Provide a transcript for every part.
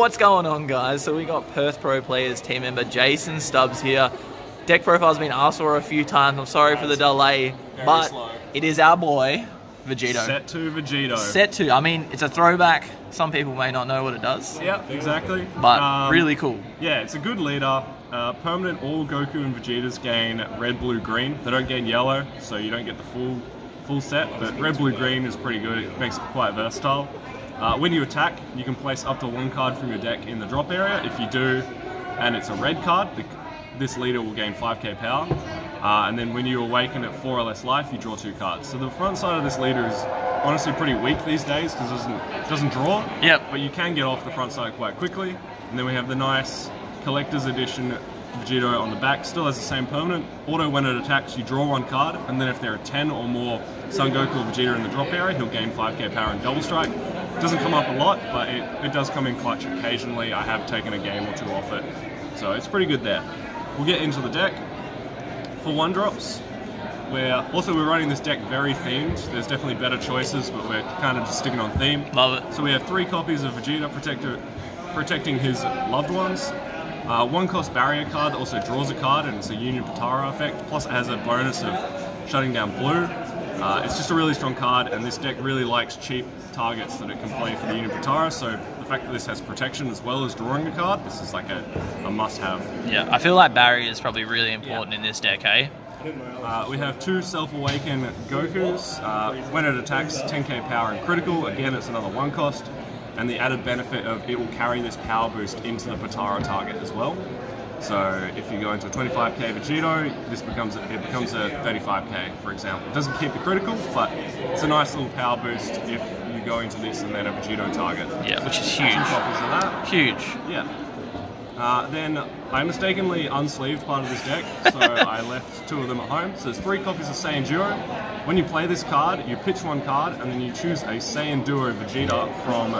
What's going on, guys? So we got Perth Pro Players team member Jason Stubbs here. Deck profile's been asked for a few times. I'm sorry for the delay, but it is our boy, Vegito. Set 2 Vegito. Set 2. I mean, it's a throwback. Some people may not know what it does. Yeah, exactly. But really cool. Yeah, it's a good leader. Permanent all Goku and Vegetas gain red, blue, green. They don't gain yellow, so you don't get the full set. But red, blue, green is pretty good. It makes it quite versatile. When you attack, you can place up to 1 card from your deck in the drop area. If you do, and it's a red card, this leader will gain 5k power. And then when you awaken at 4 or less life, you draw 2 cards. So the front side of this leader is honestly pretty weak these days because it doesn't draw. Yep. But you can get off the front side quite quickly. And then we have the nice collector's edition Vegito on the back. Still has the same permanent. Auto when it attacks, you draw 1 card. And then if there are 10 or more Son Goku or Vegeta in the drop area, he'll gain 5k power and double strike. Doesn't come up a lot, but it does come in clutch occasionally. I have taken a game or 2 off it. So it's pretty good there. We'll get into the deck. For 1-drops, we're running this deck very themed. There's definitely better choices, but we're kind of just sticking on theme. Love it. So we have 3 copies of Vegeta protecting his loved ones. 1 cost barrier card that also draws a card, and it's a Union Potara effect. Plus it has a bonus of shutting down blue. It's just a really strong card, and this deck really likes cheap targets that it can play for the Union Potara, so the fact that this has protection as well as drawing a card, this is like a must-have. Yeah, I feel like barrier is probably really important in this deck, eh? We have 2 Self-Awaken Gokus. When it attacks, 10k power and critical. Again, it's another 1 cost. And the added benefit of it will carry this power boost into the Potara target as well. So if you go into a 25k Vegito, it becomes a 35k, for example. It doesn't keep the critical, but it's a nice little power boost if you go into this and then a Vegito target. Yeah, which is huge. 2 copies of that. Huge. Yeah. Then I mistakenly unsleeved part of this deck, so I left 2 of them at home. So there's 3 copies of Saiyan Duo. When you play this card, you pitch 1 card, and then you choose a Saiyan Duo Vegeta from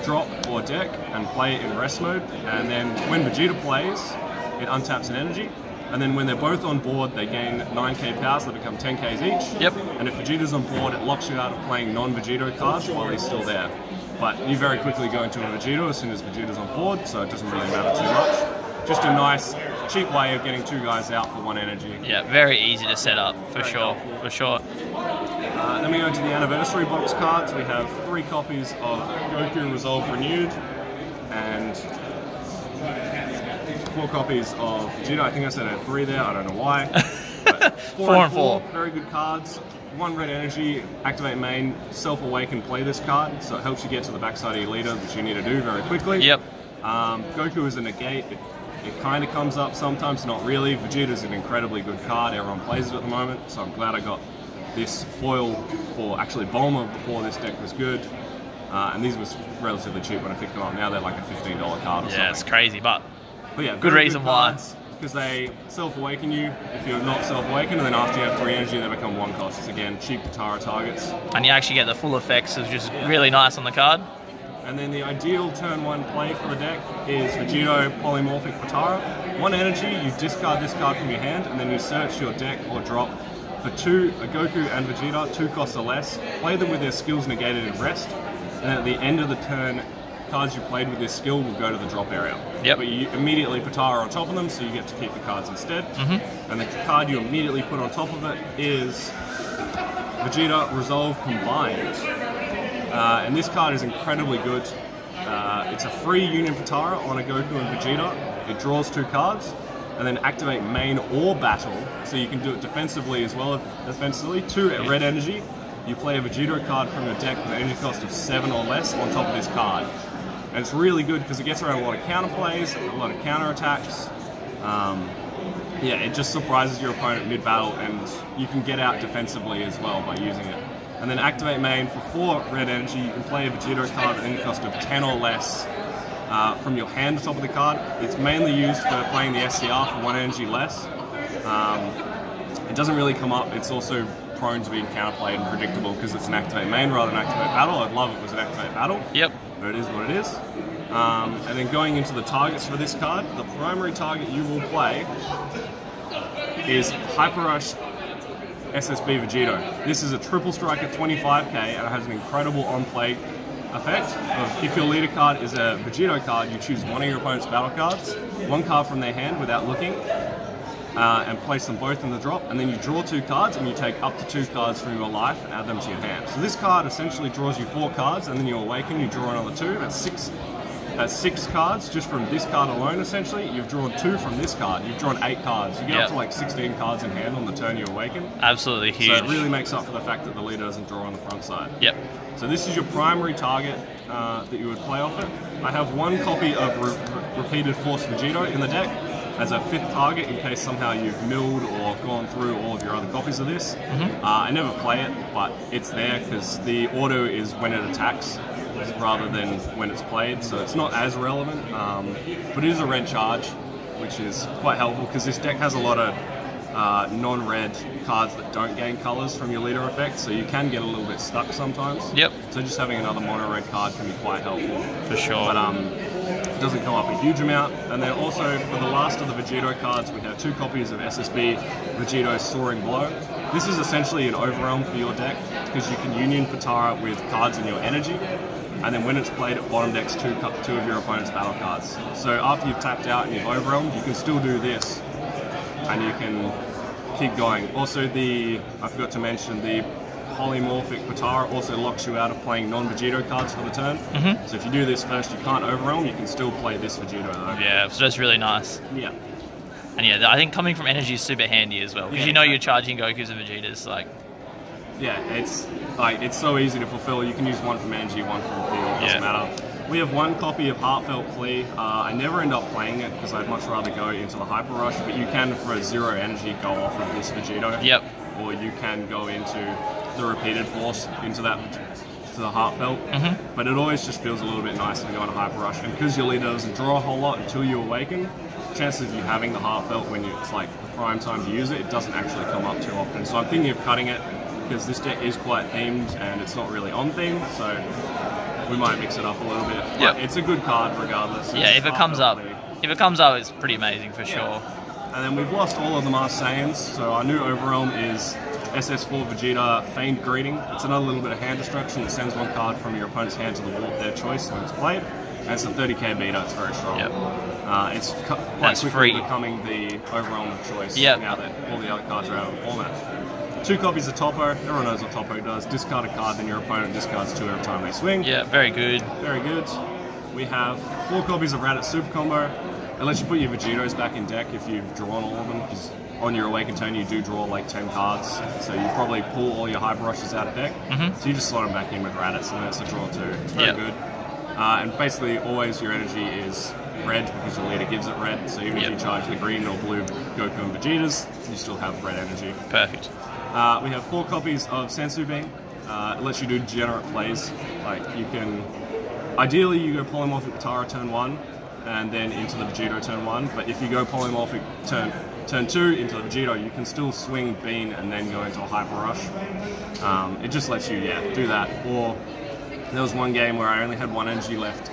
drop or deck and play it in rest mode. And then when Vegeta plays, it untaps an energy. And then when they're both on board, they gain 9k power, so they become 10k's each. Yep. And if Vegeta's on board, it locks you out of playing non-Vegito cards while he's still there. But you very quickly go into a Vegito as soon as Vegeta's on board, so it doesn't really matter too much. Just a nice, cheap way of getting 2 guys out for 1 energy. Yeah, very easy to set up, for sure, for sure. Then we go to the anniversary box cards. We have 3 copies of Goku Resolve Renewed, and 4 copies of Vegeta. I think I said I had 3 there, I don't know why. But 4 and 4, very good cards. 1 red energy, activate main, self-awaken, play this card, so it helps you get to the backside of your leader, which you need to do very quickly. Yep. Goku is a negate. It kind of comes up sometimes, not really. Vegeta is an incredibly good card. Everyone plays it at the moment, so I'm glad I got this foil for actually Bulma before this deck was good. And these was relatively cheap when I picked them up. Now they're like a $15 card or something. Yeah, it's crazy, but yeah, good reason why. Because they self-awaken you if you're not self-awakened, and then after you have 3 energy, they become 1 costs. Again, cheap Potara targets. And you actually get the full effects, which is really nice on the card. And then the ideal turn 1 play for the deck is Vegito Polymorphic Potara. 1 energy, you discard this card from your hand, and then you search your deck or drop for 2, a Goku and Vegeta, 2 costs or less. Play them with their skills negated in rest, and then at the end of the turn, cards you played with this skill will go to the drop area. Yep. But you immediately Potara on top of them, so you get to keep the cards instead. And the card you immediately put on top of it is Vegeta Resolve Combined. And this card is incredibly good. It's a free Union Potara on a Goku and Vegeta. It draws 2 cards, and then activate main or battle, so you can do it defensively as well as offensively. 2 at red energy. You play a Vegito card from your deck with an energy cost of 7 or less on top of this card. And it's really good because it gets around a lot of counter plays, a lot of counter attacks. Yeah, it just surprises your opponent mid-battle, and you can get out defensively as well by using it. And then activate main for 4 red energy. You can play a Vegito card with an energy cost of 10 or less from your hand on top of the card. It's mainly used for playing the SCR for 1 energy less. It doesn't really come up. It's also prone to being counterplayed and predictable because it's an activate main rather than activate battle. I'd love it was an activate battle. Yep. But it is what it is. And then going into the targets for this card, the primary target you will play is Hyper Rush SSB Vegito. This is a triple strike at 25k and it has an incredible on-play effect of if your leader card is a Vegito card, you choose one of your opponent's battle cards, one card from their hand without looking, and place them both in the drop, and then you draw 2 cards and you take up to 2 cards from your life and add them to your hand. So this card essentially draws you 4 cards, and then you awaken, you draw another 2, that's 6. That's 6 cards just from this card alone, essentially. You've drawn 2 from this card. You've drawn 8 cards. You get up to like 16 cards in hand on the turn you awaken. Absolutely huge. So it really makes up for the fact that the leader doesn't draw on the front side. Yep. So this is your primary target that you would play off it. I have 1 copy of Repeated Force Vegito in the deck as a 5th target in case somehow you've milled or gone through all of your other copies of this. I never play it, but it's there because the auto is when it attacks rather than when it's played, so it's not as relevant, but it is a red charge, which is quite helpful because this deck has a lot of non-red cards that don't gain colours from your leader effect, so you can get a little bit stuck sometimes. Yep. So just having another mono-red card can be quite helpful. For sure. But it doesn't come up a huge amount. And then also for the last of the Vegito cards, we have 2 copies of SSB Vegito Soaring Blow. This is essentially an overwhelm for your deck because you can union Patara with cards in your energy. And then when it's played, it bottom decks 2 of your opponent's battle cards. So after you've tapped out and you've overwhelmed, you can still do this, and you can keep going. Also, I forgot to mention, the polymorphic Patara also locks you out of playing non-Vegito cards for the turn. So if you do this first, you can't overwhelm, you can still play this Vegito though. Yeah, so that's really nice. Yeah. And yeah, I think coming from energy is super handy as well, because you know you're charging Gokus and Vegetas, like... Yeah, it's so easy to fulfill. You can use 1 from energy, 1 from field, doesn't matter. We have 1 copy of Heartfelt Plea. I never end up playing it because I'd much rather go into the Hyper Rush, but you can, for a 0 energy, go off of this Vegito. Yep. Or you can go into the Repeated Force, into the Heartfelt. But it always just feels a little bit nicer to go into Hyper Rush. And because your leader doesn't draw a whole lot until you awaken, chances of you having the Heartfelt when it's like the prime time to use it, it doesn't actually come up too often. So I'm thinking of cutting it, because this deck is quite themed and it's not really on theme, so we might mix it up a little bit. But it's a good card regardless. Yeah, if it comes up, it's pretty amazing for sure. And then we've lost all of the Masked Saiyans, so our new overwhelm is SS4 Vegeta Feigned Greeting. It's another little bit of hand destruction that sends 1 card from your opponent's hand to the wall of their choice when it's played. And it's a 30k beta, it's very strong. It's quite quickly becoming the overwhelm of choice now that all the other cards are out of the format. 2 copies of Topo. Everyone knows what Topo does. Discard a card, then your opponent discards 2 every time they swing. Yeah, very good. Very good. We have 4 copies of Raditz Super Combo. It lets you put your Vegitos back in deck if you've drawn all of them, because on your Awakened turn you do draw like 10 cards, so you probably pull all your Hyper Rushes out of deck. So you just slot them back in with Raditz, and then it's a draw 2. It's very good. And basically always your energy is red because your leader gives it red, so even if you charge the green or blue Goku and Vegetas, you still have red energy. Perfect. We have 4 copies of Sensu Bean. It lets you do degenerate plays. Like you can, ideally you go Polymorphic Patara turn 1 and then into the Vegito turn 1, but if you go Polymorphic turn 2 into the Vegito, you can still swing Bean and then go into a Hyper Rush. It just lets you, do that. Or there was 1 game where I only had 1 energy left.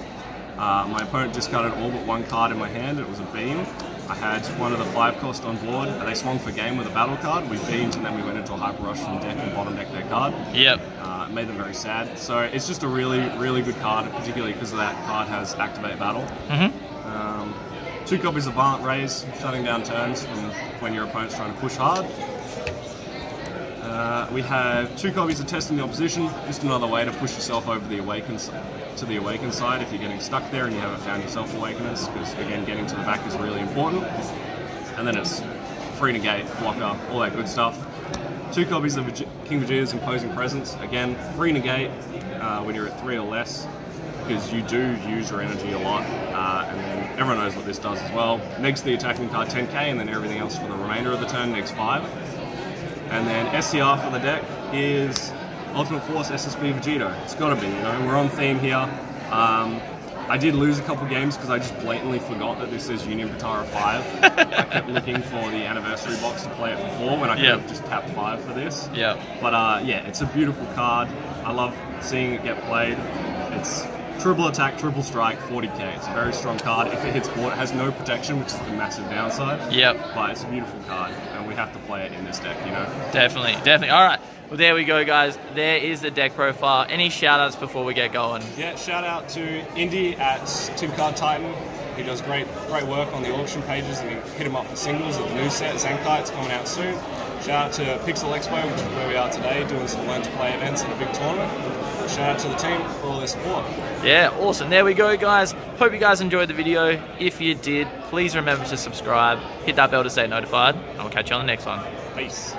My opponent discarded all but 1 card in my hand. It was a Bean. I had 1 of the 5 cost on board, and they swung for game with a battle card. We beamed, and then we went into a Hyper Rush from deck and bottom deck their card. It made them very sad. So it's just a really, really good card, particularly because that card has Activate Battle. 2 copies of Violent Rays, shutting down turns from when your opponent's trying to push hard. We have 2 copies of Testing the Opposition, just another way to push yourself over the Awakened side if you're getting stuck there and you haven't found yourself Awakeners, because again, getting to the back is really important. And then it's free negate, blocker, all that good stuff. 2 copies of King Vegeta's Imposing Presence, again, free negate when you're at 3 or less, because you do use your energy a lot, and then everyone knows what this does as well. Negs the attacking card 10k, and then everything else for the remainder of the turn, negs 5. And then SCR for the deck is Ultimate Force SSB Vegito. It's got to be, we're on theme here. I did lose a couple games because I just blatantly forgot that this says Union Patara 5. I kept looking for the anniversary box to play it for 4 when I could have just tapped 5 for this. But it's a beautiful card. I love seeing it get played. It's triple attack, triple strike, 40k. It's a very strong card. If it hits board, it has no protection, which is the massive downside. But it's a beautiful card, and we have to play it in this deck, Definitely. All right. Well, there we go, guys. There is the deck profile. Any shout-outs before we get going? Yeah, shout out to Indy at Tim Card Titan. He does great work on the auction pages, and hit him up for singles of the new set, Zenkai. It's coming out soon. Shout out to Pixel Expo, which is where we are today, doing some Learn to Play events and a big tournament. Shout out to the team for all their support. Yeah, awesome. There we go, guys. Hope you guys enjoyed the video. If you did, please remember to subscribe, hit that bell to stay notified, and we'll catch you on the next one. Peace.